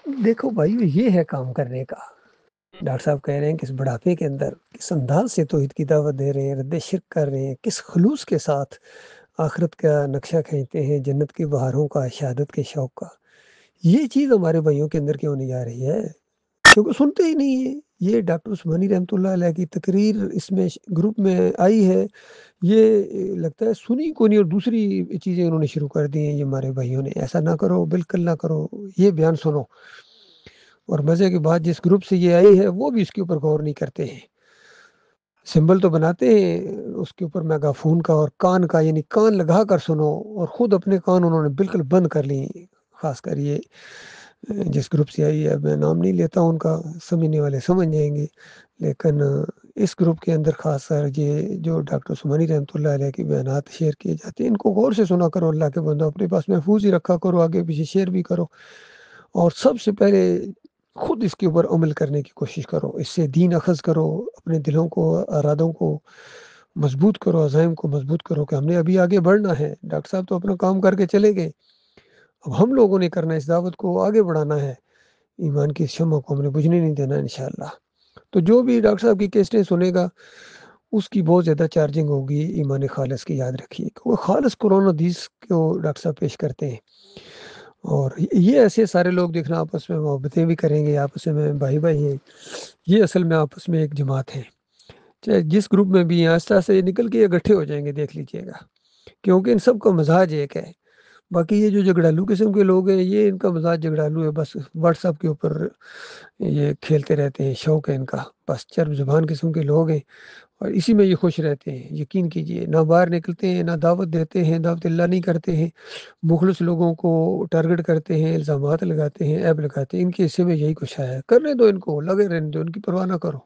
دیکھو بھائیو، یہ ہے کام کرنے کا۔ ڈاکٹر صاحب کہہ رہے ہیں کہ اس بڑھاپے کے اندر کس انداز سے توحید کی دعوت دے رہے ہیں، رد شرک کر رہے ہیں، کس خلوص کے ساتھ آخرت کا نقشہ کھینچتے ہیں، جنت کی بہاروں کا، شہادت کے شوق کا۔ یہ چیز ہمارے بھائیوں کے اندر کیوں نہیں آ رہی ہے؟ کیونکہ سنتے ہی نہیں ہیں۔ یہ ڈاکٹر عثمانی رحمۃ اللہ علیہ کی تقریر اس میں گروپ میں آئی ہے، یہ لگتا ہے سنی کو نہیں، اور دوسری چیزیں انہوں نے شروع کر دی ہیں یہ ہمارے بھائیوں نے۔ ایسا نہ کرو، بالکل نہ کرو، یہ بیان سنو۔ اور مزے کی بات، جس گروپ سے یہ آئی ہے وہ بھی اس کے اوپر غور نہیں کرتے ہیں۔ سمبل تو بناتے ہیں اس کے اوپر میگا فون کا اور کان کا، یعنی کان لگا کر سنو، اور خود اپنے کان انہوں نے بالکل بند کر لی۔ خاص کر یہ جس گروپ سے آئی ہے، میں نام نہیں لیتا ان کا، سمجھنے والے سمجھ جائیں گے، لیکن اس گروپ کے اندر خاص کر یہ جو ڈاکٹر عثمانی رحمۃ اللہ علیہ کے بیانات شیئر کیے جاتے ہیں، ان کو غور سے سنا کرو۔ اللہ کے بندو، اپنے پاس محفوظ ہی رکھا کرو، آگے پیچھے شیئر بھی کرو، اور سب سے پہلے خود اس کے اوپر عمل کرنے کی کوشش کرو۔ اس سے دین اخذ کرو، اپنے دلوں کو، ارادوں کو مضبوط کرو، عزائم کو مضبوط کرو کہ ہم نے ابھی آگے بڑھنا ہے۔ ڈاکٹر صاحب تو اپنا کام کر کے چلے گئے، اب ہم لوگوں نے کرنا ہے، اس دعوت کو آگے بڑھانا ہے، ایمان کی شمع کو ہم نے بجھنے نہیں دینا انشاءاللہ۔ تو جو بھی ڈاکٹر صاحب کی کیسٹیں سنے گا، اس کی بہت زیادہ چارجنگ ہوگی ایمان خالص کی، یاد رکھیے کہ وہ خالص قرآن حدیث کو ڈاکٹر صاحب پیش کرتے ہیں۔ اور یہ ایسے سارے لوگ دیکھنا آپس میں محبتیں بھی کریں گے، آپس میں بھائی بھائی ہیں، یہ اصل میں آپس میں ایک جماعت ہے۔ چاہے جس گروپ میں بھی ہیں، آہستہ آہستہ یہ نکل کے اکٹھے ہو جائیں گے، دیکھ لیجئے گا، کیونکہ ان سب کا مزاج ایک ہے۔ باقی یہ جو جھگڑالو قسم کے لوگ ہیں، یہ ان کا مزاج جھگڑالو ہے، بس واٹس ایپ کے اوپر یہ کھیلتے رہتے ہیں، شوق ہے ان کا، بس چرب زبان قسم کے لوگ ہیں، اور اسی میں یہ خوش رہتے ہیں۔ یقین کیجئے، نہ باہر نکلتے ہیں، نہ دعوت دیتے ہیں، دعوت اللہ نہیں کرتے ہیں، مخلص لوگوں کو ٹارگٹ کرتے ہیں، الزامات لگاتے ہیں، عیب لگاتے ہیں۔ ان کے حصے میں یہی کچھ آیا ہے، کرنے دو ان کو، لگے رہنے دو، ان کی پرواہ نہ کرو۔